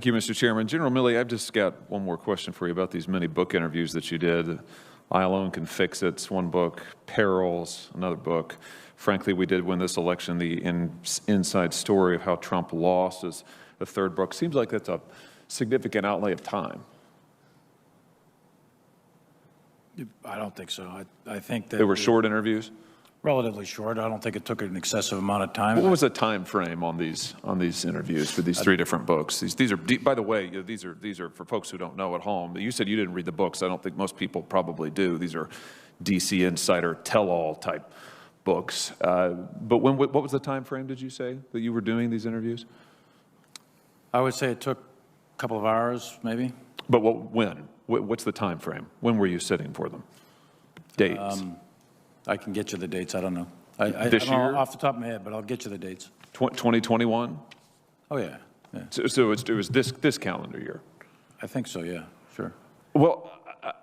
Thank you, Mr. Chairman. General Milley, I've just got one more question for you about these many book interviews that you did. I Alone Can Fix It's one book, Perils, another book. Frankly, we did win this election. The inside story of how Trump lost is the third book. Seems like that's a significant outlay of time. I don't think so. I think that they were short interviews. Relatively short. I don't think it took an excessive amount of time. What was the time frame on these interviews for these three different books? These are, by the way, these are for folks who don't know at home. You said you didn't read the books. I don't think most people probably do. These are DC Insider tell-all type books. But what was the time frame? Did you say that you were doing these interviews? I would say it took a couple of hours, maybe. But when? What's the time frame? When were you sitting for them? Dates. I can get you the dates. I don't know. This year? I don't know off the top of my head, but I'll get you the dates. 2021? Oh, yeah. So it was this calendar year? I think so, yeah, sure. Well,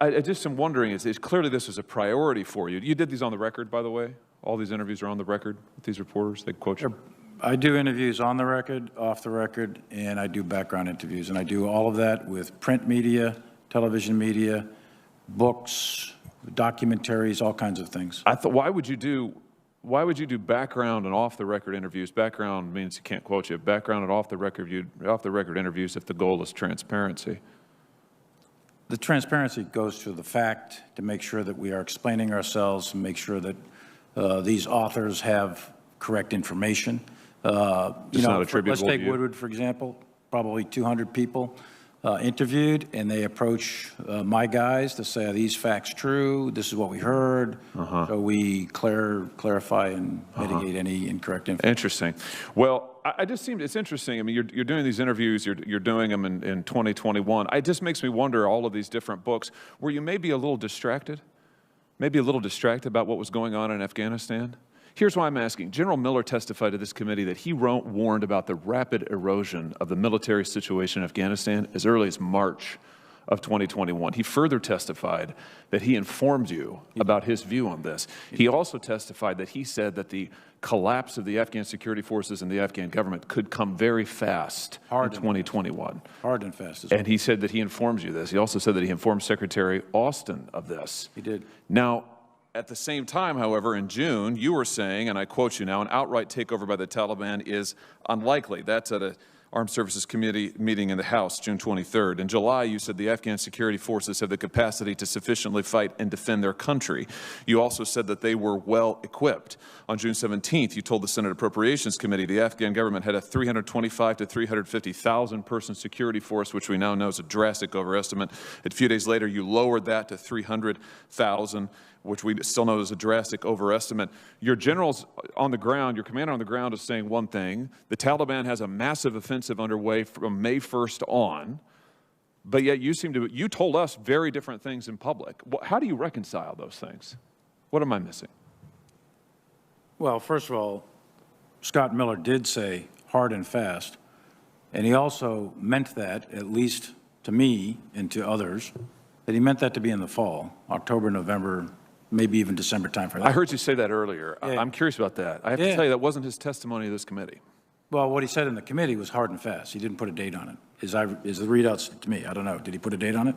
I just am wondering, is clearly this was a priority for you. You did these on the record, by the way? All these interviews are on the record with these reporters? They quote you? I do interviews on the record, off the record, and I do background interviews. And I do all of that with print media, television media, books, documentaries, all kinds of things. I thought, why would you do background and off the record interviews? Background means you can't quote you. Background and off the record interviews if the goal is transparency. The transparency goes to the fact to make sure that we are explaining ourselves and make sure that these authors have correct information. Let's take Woodward, for example, probably 200 people interviewed, and they approach my guys to say, are these facts true? This is what we heard. So we clarify and mitigate any incorrect information. Interesting. Well, it's interesting. I mean, you're doing these interviews, you're doing them in 2021. It just makes me wonder, all of these different books, were you maybe a little distracted? Maybe a little distracted about what was going on in Afghanistan? Here's why I'm asking. General Miller testified to this committee that he warned about the rapid erosion of the military situation in Afghanistan as early as March of 2021. He further testified that he informed you about his view on this. He also testified that he said that the collapse of the Afghan security forces and the Afghan government could come very fast in 2021. Hard and fast. And he said that he informed you this. He also said that he informed Secretary Austin of this. He did. Now, at the same time, however, in June, you were saying, and I quote you now, an outright takeover by the Taliban is unlikely. That's at an Armed Services Committee meeting in the House, June 23rd. In July, you said the Afghan security forces have the capacity to sufficiently fight and defend their country. You also said that they were well equipped. On June 17th, you told the Senate Appropriations Committee the Afghan government had a 325 to 350,000 person security force, which we now know is a drastic overestimate. A few days later, you lowered that to 300,000. Which we still know is a drastic overestimate. Your generals on the ground, your commander on the ground is saying one thing. The Taliban has a massive offensive underway from May 1st on, but yet you told us very different things in public. How do you reconcile those things? What am I missing? Well, first of all, Scott Miller did say hard and fast, and he also meant that, at least to me and to others, that he meant that to be in the fall, October, November, maybe even December timeframe. I heard you say that earlier. Yeah. I'm curious about that. I have to tell you, that wasn't his testimony to this committee. Well, what he said in the committee was hard and fast. He didn't put a date on it. Is the readouts to me? I don't know. Did he put a date on it?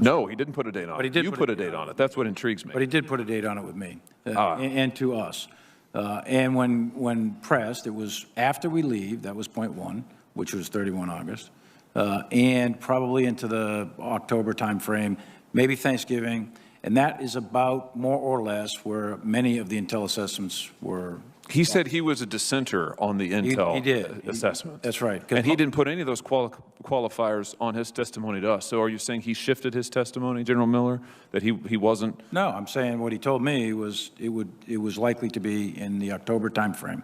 No, he didn't put a date on it. But he did. You put a date on it. That's what intrigues me. But he did put a date on it with me and to us. And when pressed, it was after we leave. That was point one, which was 31 August, and probably into the October timeframe, maybe Thanksgiving. And that is about, more or less, where many of the intel assessments were. He said he was a dissenter on the intel assessment. That's right. And he didn't put any of those qualifiers on his testimony to us. So are you saying he shifted his testimony, General Miller, that he wasn't? No, I'm saying what he told me was it was likely to be in the October timeframe.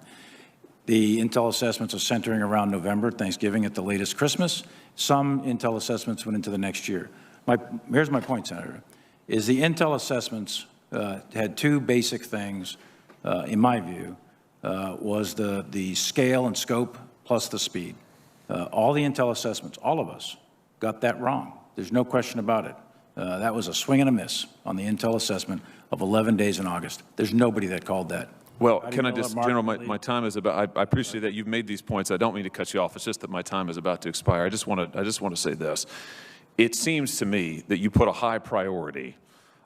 The intel assessments are centering around November, Thanksgiving at the latest, Christmas. Some intel assessments went into the next year. Here's my point, Senator, is the intel assessments had two basic things, in my view, was the scale and scope plus the speed. All the intel assessments, all of us, got that wrong. There's no question about it. That was a swing and a miss on the intel assessment of 11 days in August. There's nobody that called that. Well, How do you can I know just, what General, market my time is about, I appreciate that you've made these points. I don't mean to cut you off. It's just that my time is about to expire. I just want to say this. It seems to me that you put a high priority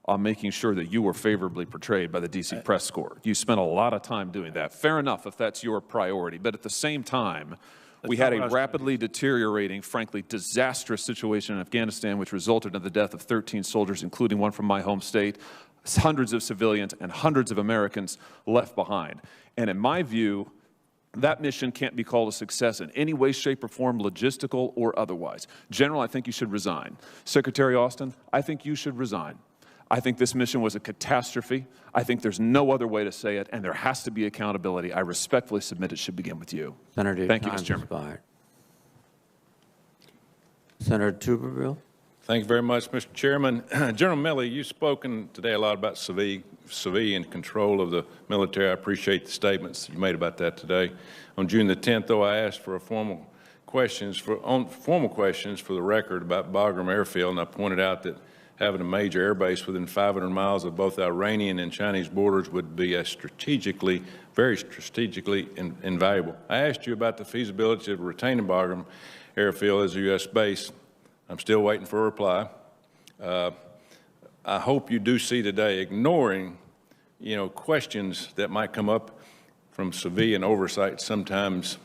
on making sure that you were favorably portrayed by the D.C. press corps. You spent a lot of time doing that. Fair enough if that's your priority. But at the same time, we had a rapidly deteriorating, frankly, disastrous situation in Afghanistan, which resulted in the death of 13 soldiers, including one from my home state, hundreds of civilians and hundreds of Americans left behind. And in my view, that mission can't be called a success in any way, shape, or form, logistical or otherwise. General, I think you should resign. Secretary Austin, I think you should resign. I think this mission was a catastrophe. I think there's no other way to say it, and there has to be accountability. I respectfully submit it should begin with you. Senator, thank you, Mr. Chairman. Expired. Senator Tuberville. Thank you very much, Mr. Chairman. General Milley, you've spoken today a lot about civilian control of the military. I appreciate the statements you made about that today. On June the 10th, though, I asked for formal questions for the record about Bagram Airfield, and I pointed out that having a major air base within 500 miles of both Iranian and Chinese borders would be very strategically invaluable. I asked you about the feasibility of retaining Bagram Airfield as a U.S. base. I'm still waiting for a reply. I hope you do see today, ignoring, questions that might come up from civilian oversight sometimes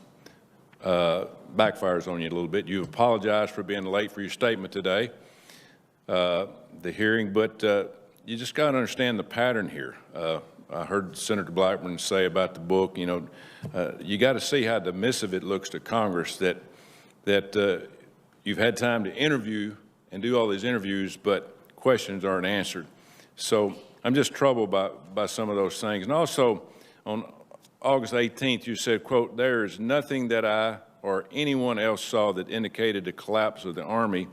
backfires on you a little bit. You apologize for being late for your statement today, the hearing, but you just got to understand the pattern here. I heard Senator Blackburn say about the book, you got to see how dismissive it looks to Congress that you've had time to interview and do all these interviews, but questions aren't answered. So I'm just troubled by some of those things. And also, on August 18th, you said, quote, "There is nothing that I or anyone else saw that indicated the collapse of the Army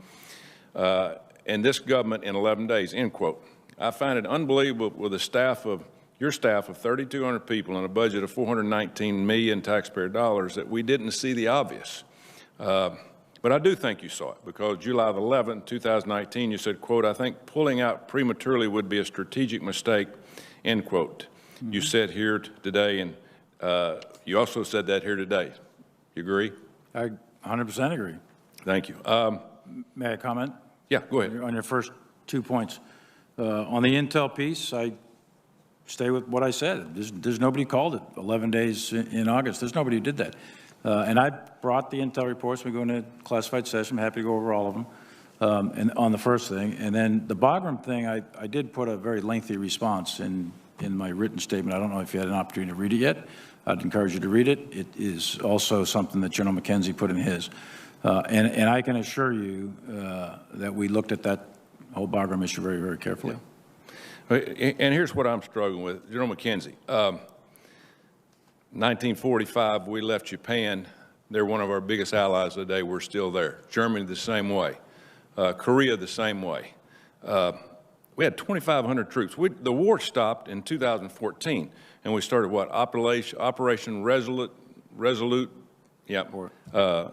and this government in 11 days," end quote. I find it unbelievable with your staff of 3,200 people and a budget of $419 million taxpayer dollars that we didn't see the obvious. But I do think you saw it, because July 11, 2019, you said, quote, "I think pulling out prematurely would be a strategic mistake," end quote. Mm-hmm. You said here today, and you also said that here today. You agree? I 100% agree. Thank you. May I comment? Yeah, go ahead. On your first 2 points. On the intel piece, I stay with what I said. There's nobody called it 11 days in August. There's nobody who did that. And I brought the intel reports. We go into classified session. I'm happy to go over all of them. And on the first thing. And then the Bagram thing, I did put a very lengthy response in my written statement. I don't know if you had an opportunity to read it yet. I'd encourage you to read it. It is also something that General McKenzie put in his. And I can assure you that we looked at that whole Bagram issue very, very carefully. Yeah. And here's what I'm struggling with. General McKenzie, 1945, we left Japan. They're one of our biggest allies today. We're still there. Germany the same way. Korea the same way. We had 2,500 troops. The war stopped in 2014, and we started what? Operation Resolute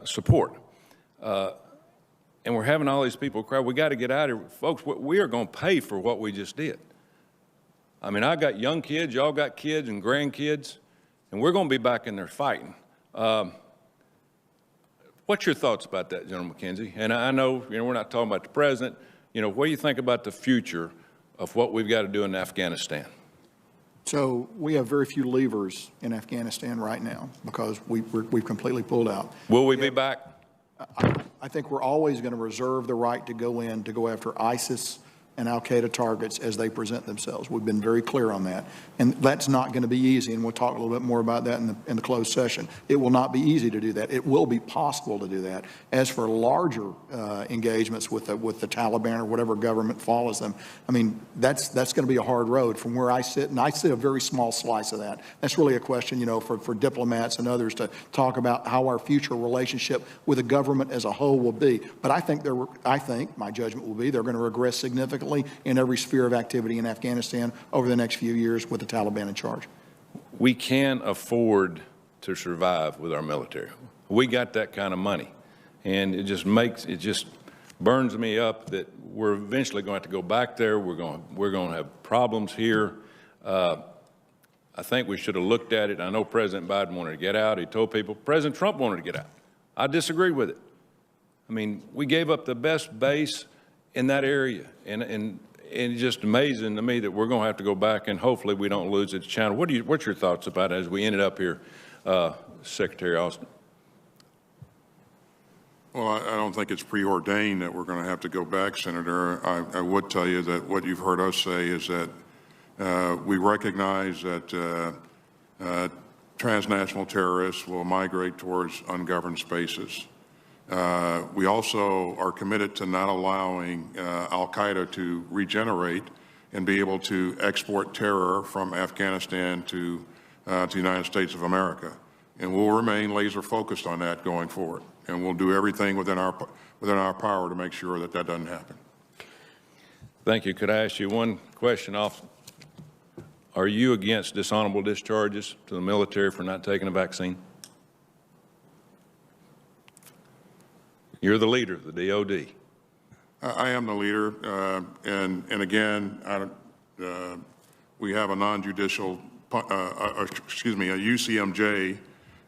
support. And we're having all these people cry, "We got to get out of here." Folks, we are going to pay for what we just did. I mean, I got young kids, y'all got kids and grandkids, and we're going to be back in there fighting. What's your thoughts about that, General McKenzie? And I know, we're not talking about the president. What do you think about the future of what we've got to do in Afghanistan? So we have very few levers in Afghanistan right now because we've completely pulled out. Will we be back? I think we're always going to reserve the right to go after ISIS and al-Qaeda targets as they present themselves. We've been very clear on that. And that's not going to be easy, and we'll talk a little bit more about that in the closed session. It will not be easy to do that. It will be possible to do that. As for larger engagements with the Taliban or whatever government follows them, I mean, that's going to be a hard road from where I sit, and I see a very small slice of that. That's really a question, for diplomats and others to talk about how our future relationship with the government as a whole will be. But I think my judgment will be they're going to regress significantly in every sphere of activity in Afghanistan over the next few years with the Taliban in charge. We can afford to survive with our military. We got that kind of money. And it just burns me up that we're eventually going to have to go back there. We're going to have problems here. I think we should have looked at it. I know President Biden wanted to get out. He told people President Trump wanted to get out. I disagree with it. I mean, we gave up the best base in that area, and it's just amazing to me that we're going to have to go back, and hopefully we don't lose its channel. What's your thoughts about it as we ended up here, Secretary Austin? Well, I don't think it's preordained that we're going to have to go back, Senator. I would tell you that what you've heard us say is that we recognize that transnational terrorists will migrate towards ungoverned spaces. We also are committed to not allowing al-Qaeda to regenerate and be able to export terror from Afghanistan to the United States of America. And we'll remain laser focused on that going forward. And we'll do everything within our power to make sure that that doesn't happen. Thank you. Could I ask you one question, Officer? Are you against dishonorable discharges to the military for not taking a vaccine? You're the leader of the DOD. I am the leader, and again, we have a non-judicial, a UCMJ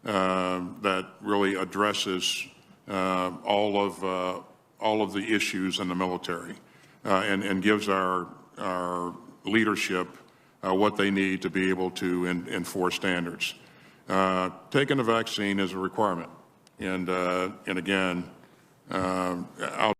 that really addresses all of the issues in the military and gives our leadership what they need to be able to enforce standards. Taking the vaccine is a requirement, and again, I'll